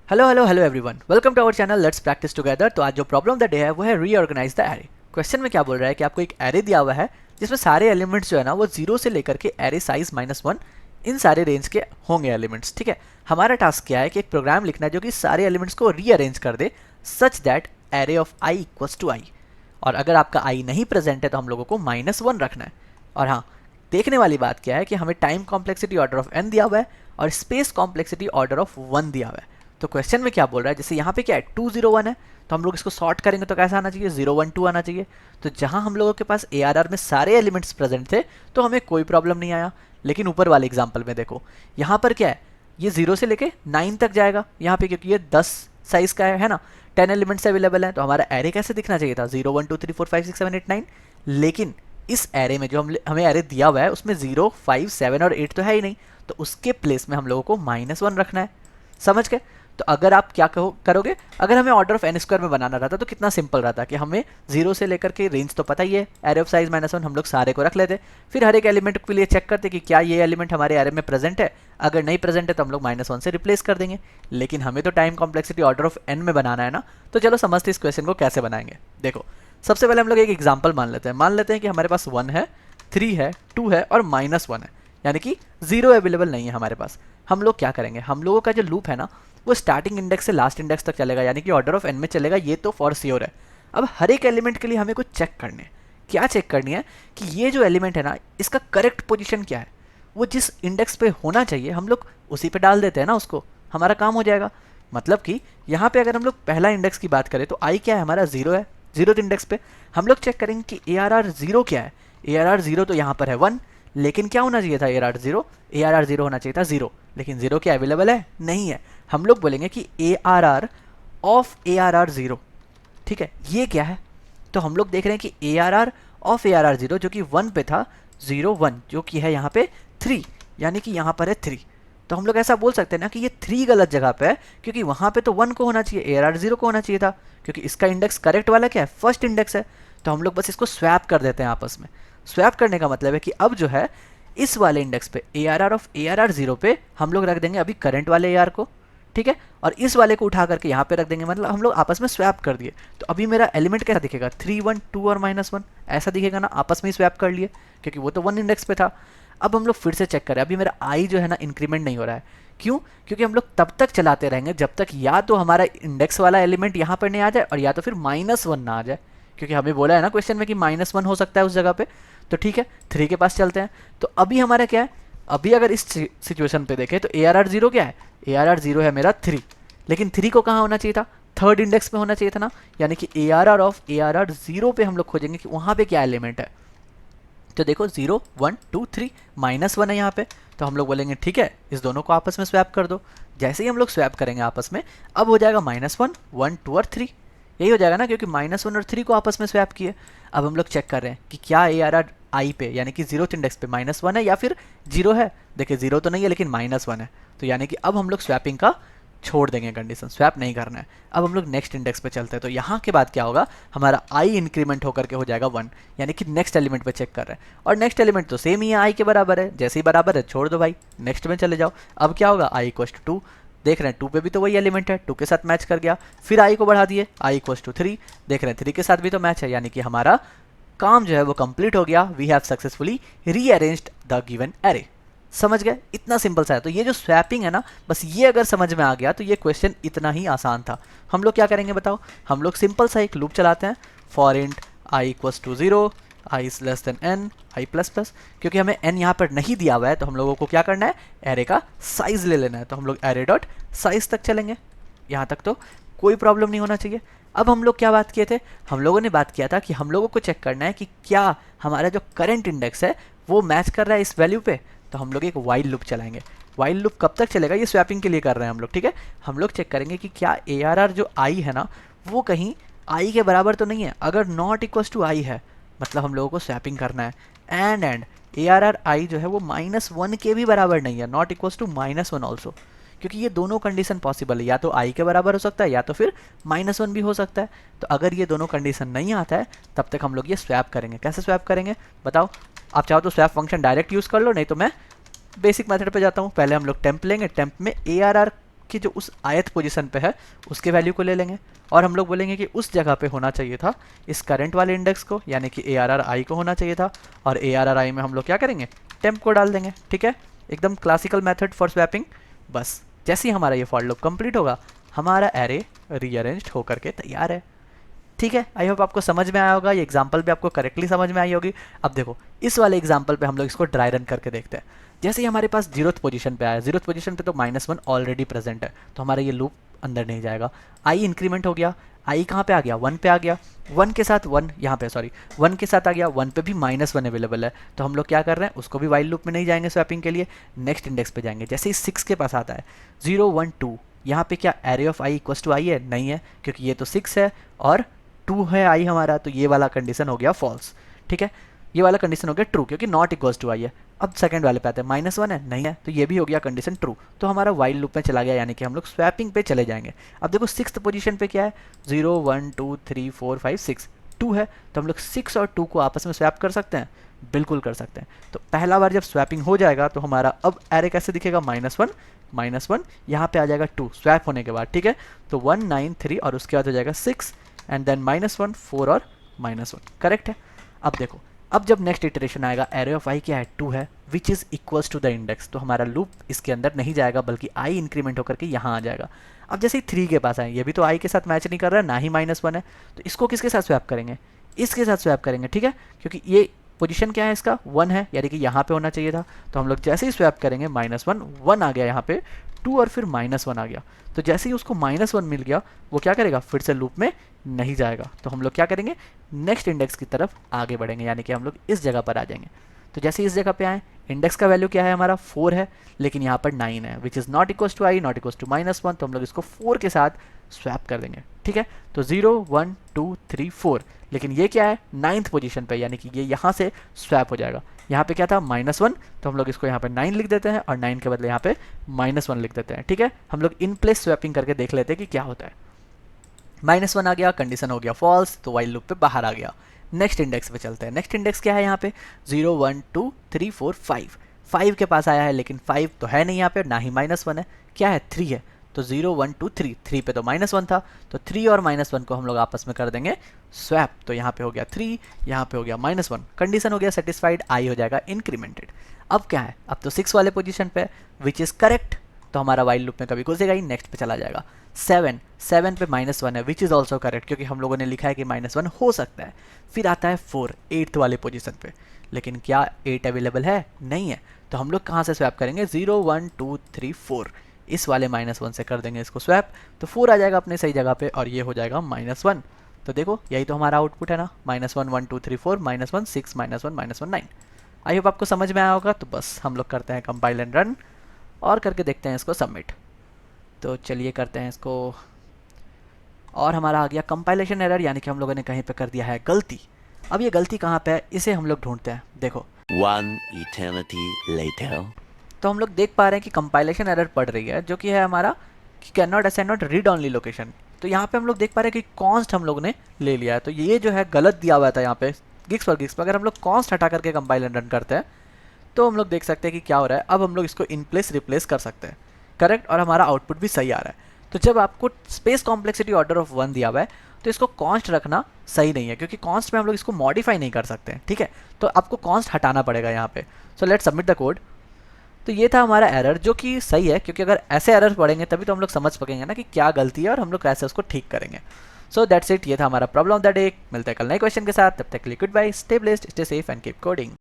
Hello hello hello everyone, welcome to our channel let's practice together. तो आज जो problem the day है वो है रीऑर्गेनाइज द एरे। क्वेश्चन में क्या बोल रहा है कि आपको एक एरे दिया हुआ है जिसमें सारे एलिमेंट्स जो है ना वो जीरो से लेकर के एरे साइज -1 इन सारे रेंज के होंगे एलिमेंट्स। ठीक है, हमारा टास्क क्या है कि एक प्रोग्राम लिखना है जो कि सारे एलिमेंट्स को रीअरेंज कर दे such that array of i equals to i. और अगर आपका आई नहीं प्रेजेंट है तो हम लोगों को -1 रखना है। और हाँ, देखने वाली बात क्या है कि हमें time complexity order of n दिया हुआ है और स्पेस कॉम्प्लेक्सिटी ऑर्डर ऑफ 1 दिया हुआ है। तो क्वेश्चन में क्या बोल रहा है, जैसे यहाँ पे क्या है 2 0 1 है, तो हम लोग इसको सॉर्ट करेंगे तो कैसा आना चाहिए 0 1 2 आना चाहिए। तो जहाँ हम लोगों के पास ARR में सारे एलिमेंट्स प्रेजेंट थे तो हमें कोई प्रॉब्लम नहीं आया। लेकिन ऊपर वाले एग्जाम्पल में देखो, यहाँ पर क्या है, ये 0 से लेके 9 तक जाएगा यहाँ पे, क्योंकि ये 10 साइज का है ना, 10 एलिमेंट्स अवेलेबल है। तो हमारा एरे कैसे दिखना चाहिए था 0 1 2 3 4 5 6 7 8 9। लेकिन इस एरे में जो हमें एरे दिया हुआ है उसमें 0 5 7 और 8 तो है ही नहीं, तो उसके प्लेस में हम लोगों को -1 रखना है। समझ गए? तो अगर आप क्या करोगे, अगर हमें ऑर्डर ऑफ n स्क्वायर में बनाना रहता तो कितना सिंपल रहता कि हमें 0 से लेकर के रेंज तो पता ही है, एरे ऑफ साइज -1 हम लोग सारे को रख लेते, फिर हर एक एलिमेंट के लिए चेक करते कि क्या ये एलिमेंट हमारे एरे में प्रेजेंट है। अगर नहीं प्रेजेंट है तो हम लोग -1 से रिप्लेस कर देंगे। लेकिन हमें तो time complexity order of n में बनाना है ना, तो चलो समझते इस क्वेश्चन को कैसे बनाएंगे। देखो, सबसे पहले हम लोग एक एग्जाम्पल मान लेते हैं कि हमारे पास 1 है, 3 है, 2 है और -1 है, यानी कि 0 अवेलेबल नहीं है हमारे पास। हम लोग क्या करेंगे, हम लोगों का जो लूप है ना वो स्टार्टिंग इंडेक्स से लास्ट इंडेक्स तक चलेगा, यानी कि ऑर्डर ऑफ n में चलेगा, ये तो फॉर श्योर है। अब हर एक एलिमेंट के लिए हमें कुछ चेक करने हैं। क्या चेक करनी है कि ये जो एलिमेंट है ना इसका करेक्ट पोजीशन क्या है, वो जिस इंडेक्स पे होना चाहिए हम लोग उसी पे डाल देते हैं ना, उसको हमारा काम हो जाएगा। मतलब कि यहाँ पे अगर हम लोग पहला इंडेक्स की बात करें तो आई क्या है हमारा 0 है, 0th इंडेक्स पे हम लोग चेक करेंगे कि ARR 0 क्या है। ARR 0 तो यहाँ पर है 1, लेकिन क्या होना चाहिए था ARR 0 होना चाहिए था 0, लेकिन 0 क्या अवेलेबल है, नहीं है। हम लोग बोलेंगे कि ARR ऑफ ARR 0, ठीक है, ये क्या है। तो हम लोग देख रहे हैं कि ARR ऑफ ARR 0 जो कि 1 पे था, 0 1 जो कि है यहाँ पे 3, यानी कि यहाँ पर है 3। तो हम लोग ऐसा बोल सकते हैं ना कि ये 3 गलत जगह पे है, क्योंकि वहाँ पे तो 1 को होना चाहिए, ARR 0 को होना चाहिए था, क्योंकि इसका इंडेक्स करेक्ट वाला क्या है, फर्स्ट इंडेक्स है। तो हम लोग बस इसको स्वैप कर देते हैं आपस में। स्वैप करने का मतलब है कि अब जो है इस वाले इंडेक्स पे ARR ऑफ ARR 0 पे हम लोग रख देंगे अभी करंट वाले AR को, ठीक है, और इस वाले को उठा करके यहाँ पे रख देंगे, मतलब हम लोग आपस में स्वैप कर दिए। तो अभी मेरा एलिमेंट कैसा दिखेगा 3 1 2 और -1 ऐसा दिखेगा ना, आपस में ही स्वैप कर लिए क्योंकि वो तो 1 इंडेक्स पे था। अब हम लोग फिर से चेक करें, अभी मेरा आई जो है ना इंक्रीमेंट नहीं हो रहा है। क्यों? क्योंकि हम लोग तब तक चलाते रहेंगे जब तक या तो हमारा इंडेक्स वाला एलिमेंट यहाँ पर नहीं आ जाए और या तो फिर -1 ना आ जाए, क्योंकि हमें बोला है ना क्वेश्चन में कि -1 हो सकता है उस जगह पे। तो ठीक है, 3 के पास चलते हैं। तो अभी हमारा क्या है, अभी अगर इस सिचुएशन पे देखें तो ARR 0 क्या है, ARR 0 है मेरा 3, लेकिन 3 को कहाँ होना चाहिए था, थर्ड इंडेक्स में होना चाहिए था ना, यानी कि ARR ऑफ ARR 0 पे हम लोग खोजेंगे कि वहाँ पे क्या एलिमेंट है। तो देखो 0 1 2 3 -1 है यहाँ पे, तो हम लोग बोलेंगे ठीक है इस दोनों को आपस में स्वैप कर दो। जैसे ही हम लोग स्वैप करेंगे आपस में, अब हो जाएगा -1 1 2 और 3, यही हो जाएगा ना, क्योंकि -1 और 3 को आपस में स्वैप किए। अब हम लोग चेक कर रहे हैं कि क्या ARR आई पे यानी कि 0th इंडेक्स पे -1 है या फिर 0 है। देखिए 0 तो नहीं है लेकिन -1 है, तो यानी कि अब हम लोग स्वैपिंग का छोड़ देंगे, कंडीशन स्वैप नहीं करना है। अब हम लोग नेक्स्ट इंडेक्स पे चलते हैं, तो यहाँ के बाद क्या होगा, हमारा आई इंक्रीमेंट होकर के हो जाएगा 1, यानी कि नेक्स्ट एलिमेंट पे चेक कर रहे हैं, और नेक्स्ट एलिमेंट तो सेम ही है, आई के बराबर है, जैसे ही बराबर है छोड़ दो भाई, नेक्स्ट में चले जाओ। अब क्या होगा, आई इक्वल्स टू 2, देख रहे हैं 2 पे भी तो वही एलिमेंट है, 2 के साथ मैच कर गया, फिर आई को बढ़ा दिए, आई इक्वल्स टू 3, देख रहे हैं 3 के साथ भी तो मैच है, यानी कि हमारा काम जो है वो कंप्लीट हो गया। We have successfully rearranged the given array. समझ गए? इतना सिंपल सा है। तो ये जो स्वैपिंग है ना, बस ये अगर समझ में आ गया तो ये क्वेश्चन इतना ही आसान था। हम लोग क्या करेंगे बताओ, हम लोग सिंपल सा एक लूप चलाते हैं, for int i equals to 0, i is less than n, i plus plus, क्योंकि हमें n यहाँ पर नहीं दिया हुआ है तो हम लोगों को क्या करना है, एरे का साइज ले लेना है। तो हम लोग एरे डॉट साइज तक चलेंगे, यहाँ तक तो कोई प्रॉब्लम नहीं होना चाहिए। अब हम लोग क्या बात किए थे, हम लोगों ने बात किया था कि हम लोगों को चेक करना है कि क्या हमारा जो करंट इंडेक्स है वो मैच कर रहा है इस वैल्यू पे। तो हम लोग एक वाइल लूप चलाएंगे। वाइल लूप कब तक चलेगा, ये स्वैपिंग के लिए कर रहे हैं हम लोग, ठीक है। हम लोग चेक करेंगे कि क्या ARR जो आई है ना वो कहीं आई के बराबर तो नहीं है। अगर नॉट इक्वल्स टू आई है मतलब हम लोगों को स्वैपिंग करना है। एंड ARR आई जो है वो -1 के भी बराबर नहीं है, नॉट इक्वल्स टू -1 ऑल्सो, क्योंकि ये दोनों कंडीशन पॉसिबल है, या तो आई के बराबर हो सकता है या तो फिर -1 भी हो सकता है। तो अगर ये दोनों कंडीशन नहीं आता है तब तक हम लोग ये स्वैप करेंगे। कैसे स्वैप करेंगे बताओ, आप चाहो तो स्वैप फंक्शन डायरेक्ट यूज़ कर लो, नहीं तो मैं बेसिक मेथड पे जाता हूँ। पहले हम लोग टेम्प लेंगे, टेम्प में ARR कि जो उस आयत पोजीशन पे है उसके वैल्यू को ले लेंगे और हम लोग बोलेंगे कि उस जगह पे होना चाहिए था इस करंट वाले इंडेक्स को, यानी कि ARRI को होना चाहिए था, और ARRI में हम लोग क्या करेंगे, टेम्प को डाल देंगे। ठीक है, एकदम क्लासिकल मेथड फॉर स्वैपिंग। बस जैसे ही हमारा ये फॉर लूप कंप्लीट होगा, हमारा एरे रीअरेंज्ड होकर के तैयार है। ठीक है, आई होप आपको समझ में आया होगा, ये एग्जांपल भी आपको करेक्टली समझ में आई होगी। अब देखो इस वाले एग्जांपल पे हम लोग इसको ड्राई रन करके देखते हैं। जैसे ही हमारे पास 0th पोजीशन पे आया, 0th पोजीशन पे तो -1 ऑलरेडी प्रेजेंट है, तो हमारा ये लूप अंदर नहीं जाएगा। आई इंक्रीमेंट हो गया, आई कहाँ पे आ गया, 1 पे आ गया, 1 के साथ 1 यहाँ पे, सॉरी 1 के साथ आ गया, 1 पे भी -1 अवेलेबल है, तो हम लोग क्या कर रहे हैं, उसको भी वाइल लूप में नहीं जाएंगे स्वैपिंग के लिए, नेक्स्ट इंडेक्स पे जाएंगे। जैसे ही 6 के पास आता है 0 1 2, यहाँ पे क्या array of i equals to i है, नहीं है, क्योंकि ये तो 6 है और 2 है आई हमारा, तो ये वाला कंडीशन हो गया फॉल्स। ठीक है, ये वाला कंडीशन हो गया ट्रू, क्योंकि नॉट इक्वल्स टू आई है। अब सेकंड वाले पे आते हैं, -1 है, नहीं है, तो ये भी हो गया कंडीशन ट्रू, तो हमारा वाइल लूप में चला गया, यानी कि हम लोग स्वैपिंग पे चले जाएंगे। अब देखो 6th पोजीशन पे क्या है, 0 1 2 3 4 5 6, 2 है, तो हम लोग 6 और 2 को आपस में स्वैप कर सकते हैं, बिल्कुल कर सकते हैं। तो पहला बार जब स्वैपिंग हो जाएगा तो हमारा अब एरे कैसे दिखेगा, -1 यहाँ पे आ जाएगा 2 स्वैप होने के बाद। ठीक है, तो 1 9 3 और उसके बाद हो जाएगा 6 एंड देन -1 4 और -1, करेक्ट है। अब देखो, अब जब नेक्स्ट इटरेशन आएगा, एरे ऑफ आई क्या है, 2 है, which is equals to the index, तो हमारा लूप इसके अंदर नहीं जाएगा, बल्कि आई इंक्रीमेंट होकर के यहाँ आ जाएगा। अब जैसे ही 3 के पास आए, ये भी तो आई के साथ मैच नहीं कर रहा है, ना ही -1 है, तो इसको किसके साथ स्वैप करेंगे, इसके साथ स्वैप करेंगे। ठीक है, क्योंकि ये पोजीशन क्या है इसका, 1 है, यानी कि यहाँ पे होना चाहिए था, तो हम लोग जैसे ही स्वैप करेंगे -1 1 आ गया यहाँ पे, 2 और फिर -1 आ गया, तो जैसे ही उसको -1 मिल गया, वो क्या करेगा, फिर से लूप में नहीं जाएगा, तो हम लोग क्या करेंगे, नेक्स्ट इंडेक्स की तरफ आगे बढ़ेंगे, यानी कि हम लोग इस जगह पर आ जाएंगे। तो जैसे इस जगह पे आए, इंडेक्स का वैल्यू क्या है हमारा, 4 है, लेकिन यहाँ पर 9 है, which is not equals to i, not equals to -1, तो हम लोग इसको 4 के साथ स्वैप कर देंगे। ठीक है, तो 0 1 2 3 4, लेकिन ये क्या है, 9th पोजीशन पे, यानी कि ये यहाँ से स्वैप हो जाएगा। यहाँ पे क्या था, -1, तो हम लोग इसको यहाँ पे 9 लिख देते हैं और 9 के बदले यहाँ पे -1 लिख देते हैं। ठीक है, हम लोग इन प्लेस स्वैपिंग करके देख लेते हैं कि क्या होता है। -1 आ गया, कंडीशन हो गया फॉल्स, तो वाइल लूप पे बाहर आ गया। नेक्स्ट इंडेक्स पे चलते हैं। नेक्स्ट इंडेक्स क्या है यहाँ पे, 0 1 2 3 4 5, 5 के पास आया है, लेकिन 5 तो है नहीं यहाँ पे, ना ही -1 है, क्या है, 3 है, तो 0 1 2 3, 3 पे तो -1 था, तो 3 और -1 को हम लोग आपस में कर देंगे स्वैप, तो यहाँ पे हो गया 3, यहाँ पे हो गया -1, कंडीशन हो गया सेटिस्फाइड, आई हो जाएगा इंक्रीमेंटेड। अब क्या है, अब तो 6 वाले पोजीशन पे, विच इज़ करेक्ट, तो हमारा वाइल लूप में कभी घुसेगा ही, नेक्स्ट पे चला जाएगा। 7 पे -1 है, विच इज़ ऑल्सो करेक्ट, क्योंकि हम लोगों ने लिखा है कि -1 हो सकता है। फिर आता है 4 8th वाले पोजीशन पे, लेकिन क्या 8 अवेलेबल है, नहीं है, तो हम लोग कहाँ से स्वैप करेंगे, 0 1 2 3 4, इस वाले -1 से कर देंगे इसको स्वैप, तो 4 आ जाएगा अपने सही जगह पे और ये हो जाएगा -1। तो देखो यही तो हमारा आउटपुट है ना, -1 1 2 3 4, -1 6, -1 9। आई होप आपको समझ में आया होगा। तो बस हम लोग करते हैं कंपाइल एंड रन और करके देखते हैं इसको सबमिट। तो चलिए करते हैं इसको, और हमारा आ गया कंपाइलेशन एरर, यानी कि हम लोगों ने कहीं पे कर दिया है गलती। अब ये गलती कहाँ पे है, इसे हम लोग ढूंढते हैं। देखो 1 eternity later. तो हम लोग देख पा रहे हैं कि कंपाइलेशन एरर पड़ रही है, जो कि है हमारा कि can not assign not read only location. तो यहाँ पे हम लोग देख पा रहे हैं कि कॉन्स्ट हम लोग ने ले लिया है, तो ये जो है गलत दिया हुआ था यहाँ पे गिग्स पर। अगर हम लोग कॉन्स्ट हटा करके कंपाइल एंड रन करते हैं तो हम लोग देख सकते हैं कि क्या हो रहा है। अब हम लोग इसको इन प्लेस रिप्लेस कर सकते हैं, करेक्ट, और हमारा आउटपुट भी सही आ रहा है। तो जब आपको स्पेस कॉम्प्लेक्सिटी ऑर्डर ऑफ 1 दिया हुआ है तो इसको कॉन्स्ट रखना सही नहीं है, क्योंकि कॉन्स्ट में हम लोग इसको मॉडिफाई नहीं कर सकते हैं, ठीक है। तो आपको कॉन्स्ट हटाना पड़ेगा यहाँ पे। So let's submit the code. तो ये था हमारा एरर, जो कि सही है, क्योंकि अगर ऐसे एरर पड़ेंगे तभी तो हम लोग समझ सकेंगे ना कि क्या गलती है और हम लोग कैसे उसको ठीक करेंगे। सो दैट्स इट, ये था हमारा प्रॉब्लम ऑफ द डे। मिलते हैं कल नए क्वेश्चन के साथ, तब तक के लिए good bye, stay blessed, stay safe and keep coding.